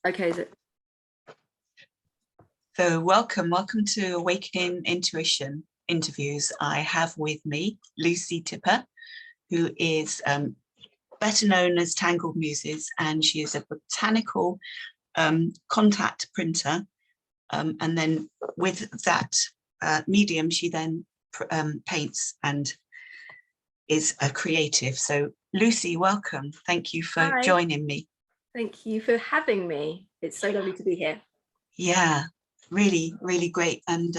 Okay, is it? So welcome to Awakening Intuition interviews. I have with me Lucy Tipper, who is better known as Tangled Muses, and she is a botanical contact printer. And then with that medium, she then paints and is a creative. So Lucy, welcome. Thank you for joining me. Thank you for having me. It's so lovely to be here. Yeah, really, really great. And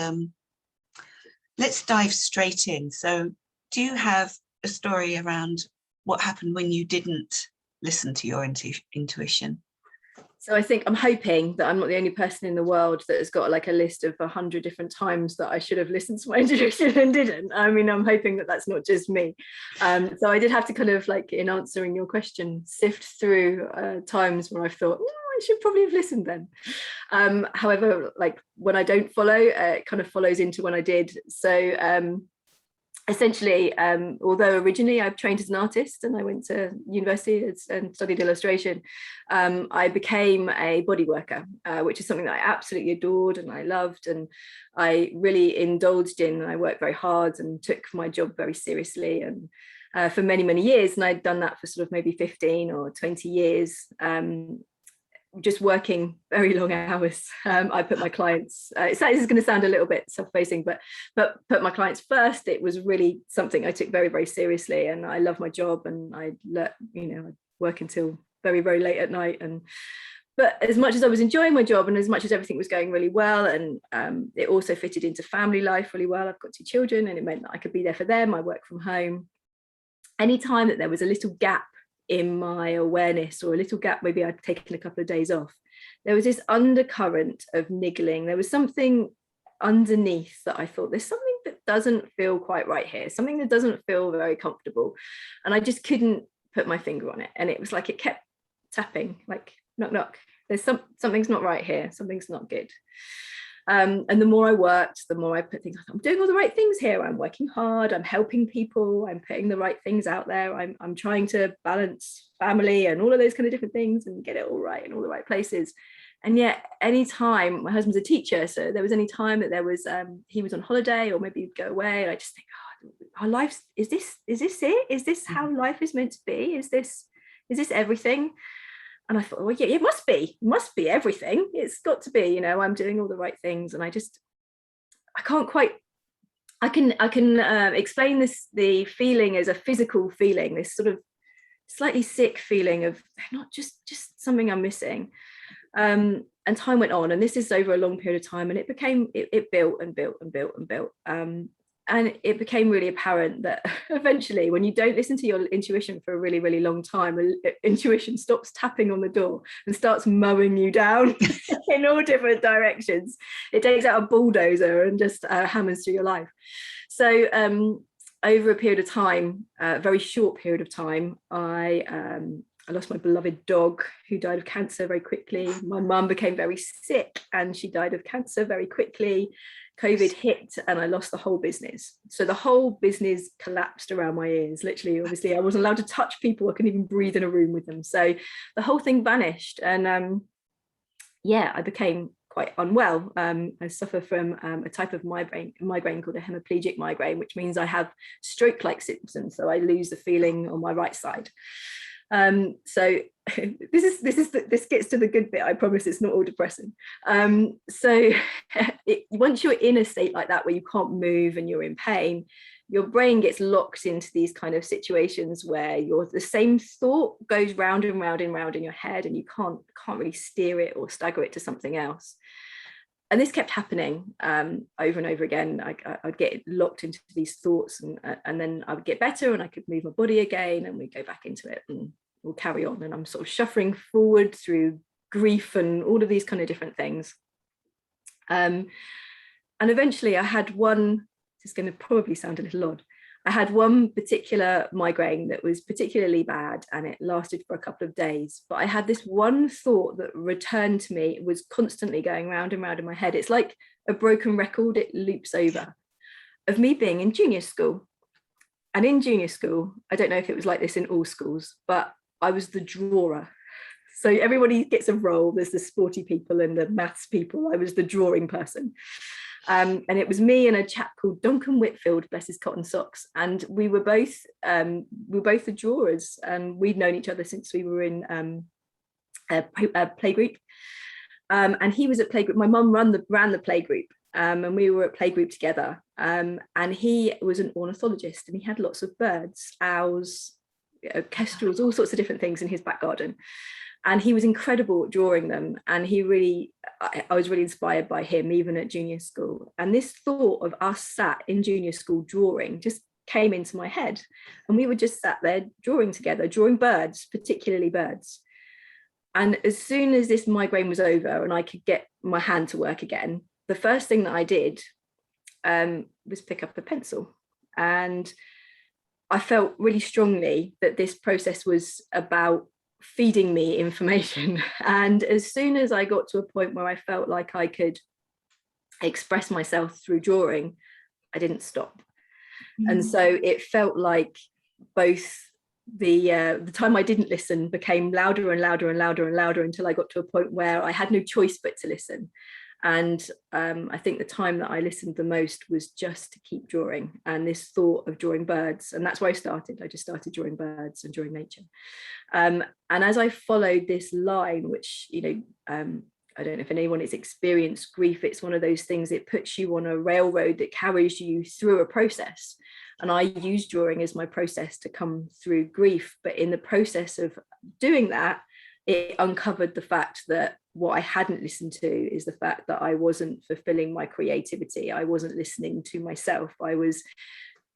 let's dive straight in. So do you have a story around what happened when you didn't listen to your intuition? So I think I'm hoping that I'm not the only person in the world that has got like a list of 100 different times that I should have listened to my intuition and didn't. I mean, I'm hoping that that's not just me. So I did have to kind of, like, in answering your question, sift through times where I thought, I should probably have listened then. However, like when I don't follow, it kind of follows into when I did. So essentially, although originally I trained as an artist and I went to university and studied illustration, I became a body worker, which is something that I absolutely adored and I loved, and I really indulged in. I worked very hard and took my job very seriously, and for many, many years. And I'd done that for sort of maybe 15 or 20 years. Just working very long hours. I put my clients, this is going to sound a little bit self-facing, but put my clients first. It was really something I took very, very seriously, and I love my job, and I work until very, very late at night. But as much as I was enjoying my job, and as much as everything was going really well, and it also fitted into family life really well. I've got 2 children, and it meant that I could be there for them. I work from home. Any time that there was a little gap in my awareness, or a little gap, maybe I'd taken a couple of days off, there was this undercurrent of niggling. There was something underneath that I thought, there's something that doesn't feel quite right here, something that doesn't feel very comfortable, and I just couldn't put my finger on it. And it was like it kept tapping, like, knock knock, there's something's not right here, something's not good. And the more I worked, the more I put things, I'm doing all the right things here, I'm working hard, I'm helping people, I'm putting the right things out there, I'm trying to balance family and all of those kind of different things and get it all right in all the right places. And yet any time, my husband's a teacher, so there was any time that there was he was on holiday, or maybe he'd go away, and I just think, our lives, is this it? Is this how life is meant to be? Is this everything? And I thought, well, yeah, it must be everything. It's got to be, I'm doing all the right things. And I can explain the feeling as a physical feeling, this sort of slightly sick feeling of not just something I'm missing. And time went on, and this is over a long period of time, and it built and built and built and built. And it became really apparent that eventually, when you don't listen to your intuition for a really, really long time, intuition stops tapping on the door and starts mowing you down in all different directions. It takes out a bulldozer and just hammers through your life. So over a period of time, a very short period of time, I lost my beloved dog, who died of cancer very quickly. My mum became very sick and she died of cancer very quickly. COVID hit and I lost the whole business. So the whole business collapsed around my ears. Literally, obviously, I wasn't allowed to touch people. I couldn't even breathe in a room with them. So the whole thing vanished. And I became quite unwell. I suffer from a type of migraine called a hemiplegic migraine, which means I have stroke-like symptoms. So I lose the feeling on my right side. So this gets to the good bit. I promise it's not all depressing. Once you're in a state like that where you can't move and you're in pain, your brain gets locked into these kind of situations where the same thought goes round and round and round in your head, and you can't really steer it or stagger it to something else. And this kept happening over and over again. I'd get locked into these thoughts, and then I would get better and I could move my body again, and we'd go back into it and we'll carry on. And I'm sort of shuffling forward through grief and all of these kind of different things. And eventually I had one, this is going to probably sound a little odd, I had one particular migraine that was particularly bad, and it lasted for a couple of days. But I had this one thought that returned to me. It was constantly going round and round in my head. It's like a broken record, it loops over, of me being in junior school. And in junior school, I don't know if it was like this in all schools, but I was the drawer. So everybody gets a role. There's the sporty people and the maths people. I was the drawing person. And it was me and a chap called Duncan Whitfield, bless his cotton socks. And we were both the drawers, and we'd known each other since we were in a playgroup. And he was at playgroup. My mum ran the playgroup, and we were at playgroup together. And he was an ornithologist, and he had lots of birds, owls, kestrels, all sorts of different things in his back garden. And he was incredible at drawing them. And I was really inspired by him, even at junior school. And this thought of us sat in junior school drawing just came into my head. And we were just sat there drawing together, drawing birds, particularly birds. And as soon as this migraine was over and I could get my hand to work again, the first thing that I did was pick up a pencil. And I felt really strongly that this process was about feeding me information. And as soon as I got to a point where I felt like I could express myself through drawing, I didn't stop. And so it felt like both the time I didn't listen became louder and louder and louder and louder until I got to a point where I had no choice but to listen. And I think the time that I listened the most was just to keep drawing, and this thought of drawing birds. And that's where I started. I just started drawing birds and drawing nature. And as I followed this line, which, I don't know if anyone has experienced grief, it's one of those things, it puts you on a railroad that carries you through a process. And I use drawing as my process to come through grief. But in the process of doing that, it uncovered the fact that what I hadn't listened to is the fact that I wasn't fulfilling my creativity. I wasn't listening to myself. I was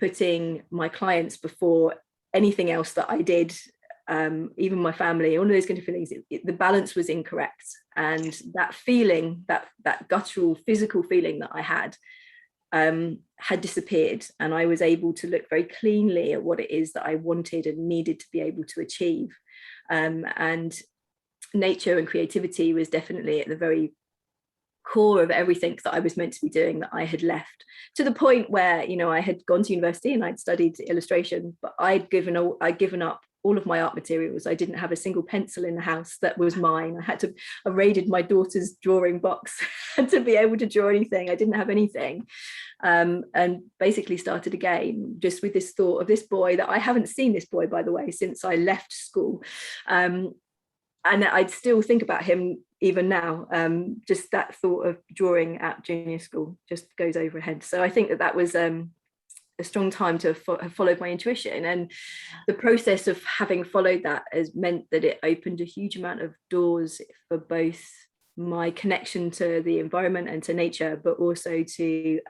putting my clients before anything else that I did, even my family, all of those kind of feelings. The balance was incorrect. And that feeling, that guttural physical feeling that I had disappeared. And I was able to look very cleanly at what it is that I wanted and needed to be able to achieve. And nature and creativity was definitely at the very core of everything that I was meant to be doing that I had left, to the point where, I had gone to university and I'd studied illustration, but I'd given up all of my art materials. I didn't have a single pencil in the house that was mine. I raided my daughter's drawing box to be able to draw anything. I didn't have anything. And basically started again, just with this thought of this boy that I haven't seen this boy, by the way, since I left school. And I'd still think about him even now. Just that thought of drawing at junior school just goes over head. So I think that was a strong time to have followed my intuition. And the process of having followed that has meant that it opened a huge amount of doors for both my connection to the environment and to nature, but also to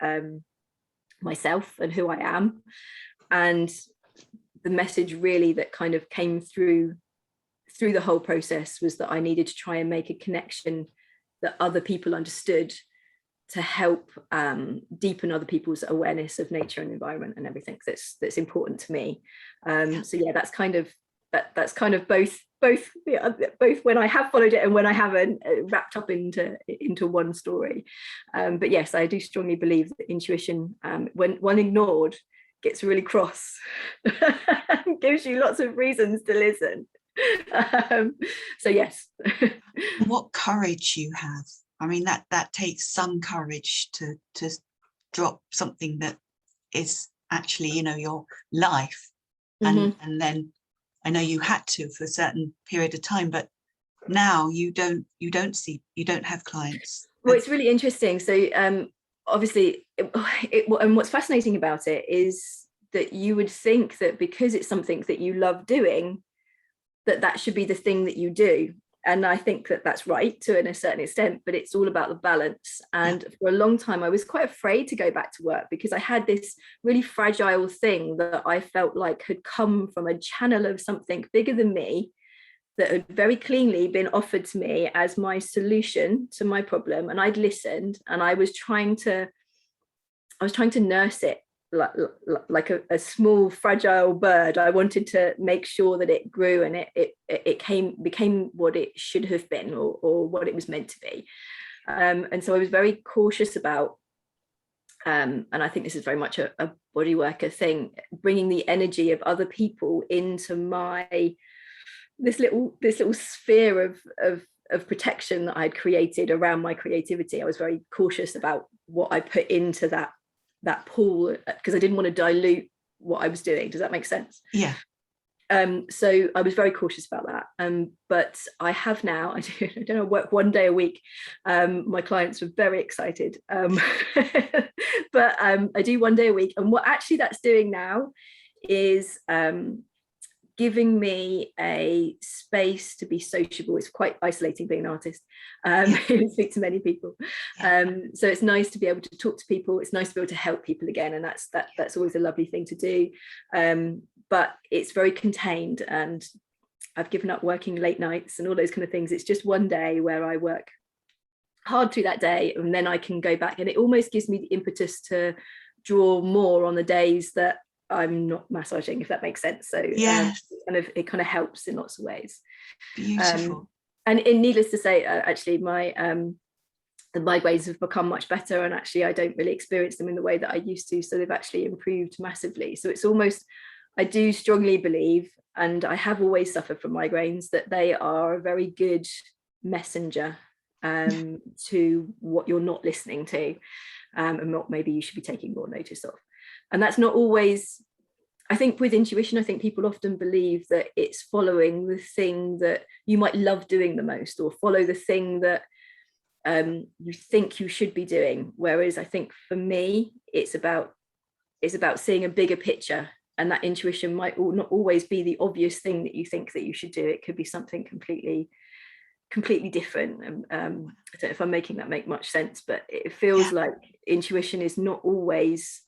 myself and who I am. And the message really that kind of came through the whole process was that I needed to try and make a connection that other people understood, to help deepen other people's awareness of nature and environment and everything that's important to me. So yeah, that's kind of both when I have followed it and when I haven't, wrapped up into one story. But yes, I do strongly believe that intuition, when ignored, gets really cross and gives you lots of reasons to listen. So yes. What courage you have. I mean, that takes some courage to drop something that is actually, your life. And then I know you had to for a certain period of time, but now you don't have clients. Well, it's really interesting. So obviously, and what's fascinating about it is that you would think that because it's something that you love doing, that should be the thing that you do. And I think that that's right to a certain extent, but it's all about the balance. And for a long time, I was quite afraid to go back to work because I had this really fragile thing that I felt like had come from a channel of something bigger than me that had very cleanly been offered to me as my solution to my problem. And I'd listened, and I was trying to nurse it like a small fragile bird. I wanted to make sure that it grew and it became what it should have been, or what it was meant to be. And so I was very cautious about, and I think this is very much a body worker thing, bringing the energy of other people into my this little sphere of protection that I'd created around my creativity. I was very cautious about what I put into that pool, because I didn't want to dilute what I was doing. Does that make sense? Yeah. So I was very cautious about that. But I have now, I don't know, work 1 day a week. My clients were very excited. But I do 1 day a week. And what actually that's doing now is giving me a space to be sociable. It's quite isolating being an artist. Speak to many people. So it's nice to be able to talk to people. It's nice to be able to help people again. And that's always a lovely thing to do. But it's very contained, and I've given up working late nights and all those kind of things. It's just 1 day where I work hard through that day, and then I can go back, and it almost gives me the impetus to draw more on the days that I'm not massaging, if that makes sense. So yes. It kind of helps in lots of ways. Beautiful. And needless to say, actually the migraines have become much better, and actually I don't really experience them in the way that I used to. So they've actually improved massively. So it's almost, I do strongly believe, and I have always suffered from migraines, that they are a very good messenger to what you're not listening to, and what maybe you should be taking more notice of. And that's not always, I think with intuition, I think people often believe that it's following the thing that you might love doing the most, or follow the thing that you think you should be doing. Whereas I think for me, it's about seeing a bigger picture. And that intuition might not always be the obvious thing that you think that you should do. It could be something completely different. I don't know if I'm making that make much sense, but it feels like intuition is not always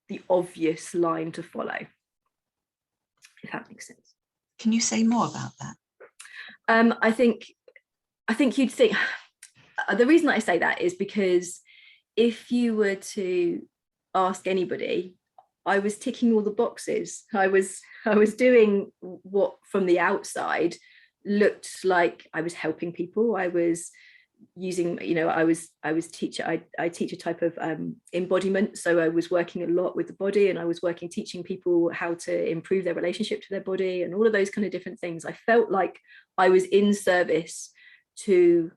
the obvious line to follow, if that makes sense. Can you say more about that? I think you'd think, the reason that I say that is because if you were to ask anybody, I was ticking all the boxes. I was doing what from the outside looked like I was helping people. I was using, I teach a type of embodiment. So I was working a lot with the body, and I was teaching people how to improve their relationship to their body, and all of those kind of different things. I felt like I was in service to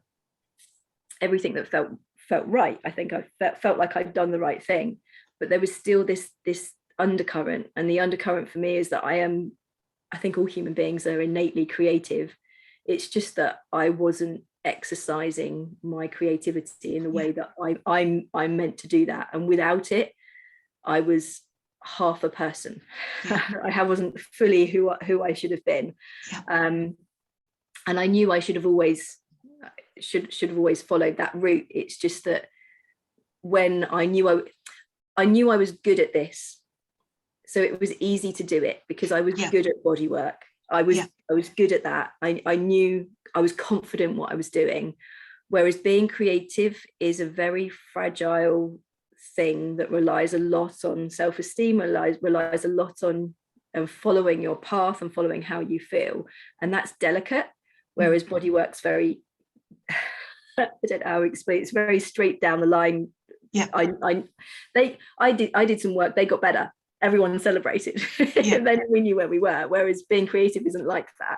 everything that felt right. I think I felt like I'd done the right thing, but there was still this undercurrent. And the undercurrent for me is that I think all human beings are innately creative. It's just that I wasn't exercising my creativity in the way that I'm meant to do that. And without it, I was half a person. I wasn't fully who I should have been. And I knew I should have always followed that route. It's just that when I knew I was good at this, so it was easy to do it because I was good at body work. I was good at that. I knew, I was confident what I was doing. Whereas being creative is a very fragile thing that relies a lot on self-esteem, relies a lot on following your path and following how you feel. And that's delicate. Whereas body work's very, I don't know how to explain, it's very straight down the line. I did some work, they got better. Everyone celebrated. Then we knew where we were. Whereas being creative isn't like that.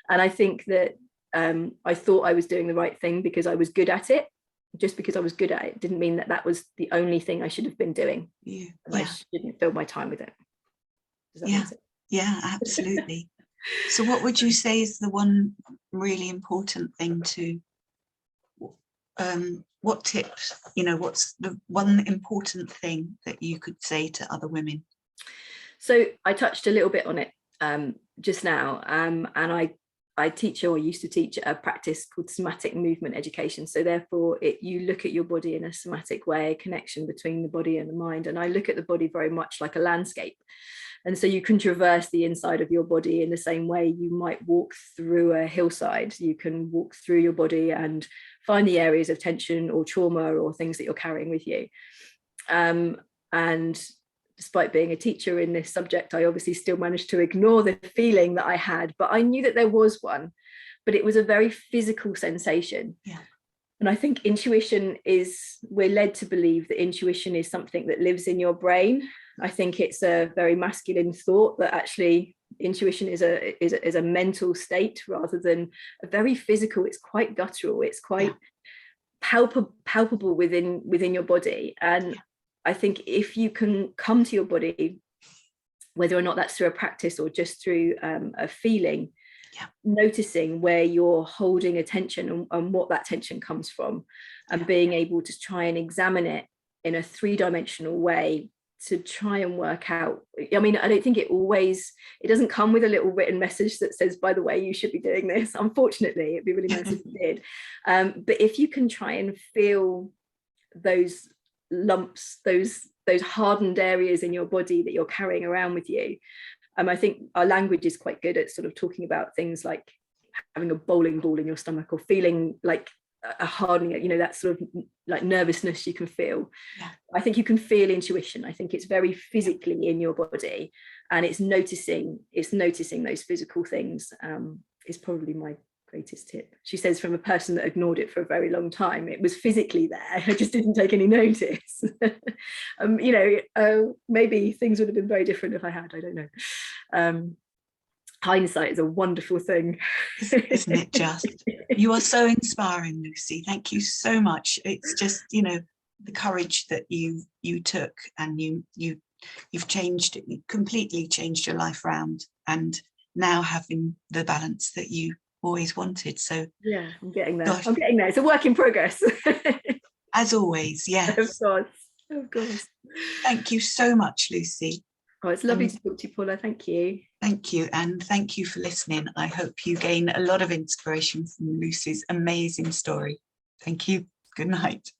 And I think that I thought I was doing the right thing because I was good at it. Just because I was good at it didn't mean that was the only thing I should have been doing. I shouldn't fill my time with it. Does that make sense? Yeah, absolutely. So what would you say is the one really important thing to, what tips, what's the one important thing that you could say to other women? So I touched a little bit on it just now, and I teach, or used to teach, a practice called somatic movement education. So therefore you look at your body in a somatic way, a connection between the body and the mind. And I look at the body very much like a landscape. And so you can traverse the inside of your body in the same way you might walk through a hillside. You can walk through your body and find the areas of tension or trauma or things that you're carrying with you. And despite being a teacher in this subject, I obviously still managed to ignore the feeling that I had, but I knew that there was one, but it was a very physical sensation. And I think intuition is, we're led to believe that intuition is something that lives in your brain. I think it's a very masculine thought that actually intuition is a mental state rather than a very physical. It's quite guttural. It's quite palpable within your body. And I think if you can come to your body, whether or not that's through a practice or just through a feeling, noticing where you're holding attention and what that tension comes from, and being able to try and examine it in a three-dimensional way to try and work out. I mean, I don't think it doesn't come with a little written message that says, by the way, you should be doing this. Unfortunately, it'd be really nice if it did. But if you can try and feel those lumps, those hardened areas in your body that you're carrying around with you, I think our language is quite good at sort of talking about things like having a bowling ball in your stomach, or feeling like a hardening, that sort of like nervousness you can feel. I think you can feel intuition. I think it's very physically in your body, and it's noticing those physical things is probably my greatest tip. She says, from a person that ignored it for a very long time, it was physically there, I just didn't take any notice. Maybe things would have been very different if I had, I don't know. Hindsight is a wonderful thing. Isn't it just? You are so inspiring, Lucy. Thank you so much. It's just, the courage that you took, and you've completely changed your life round, and now having the balance that you always wanted. So yeah, I'm getting there. I'm getting there. It's a work in progress. As always, yes. Of course. Thank you so much, Lucy. Oh, it's lovely to talk to you, Paula. Thank you. Thank you. And thank you for listening. I hope you gain a lot of inspiration from Lucy's amazing story. Thank you. Good night.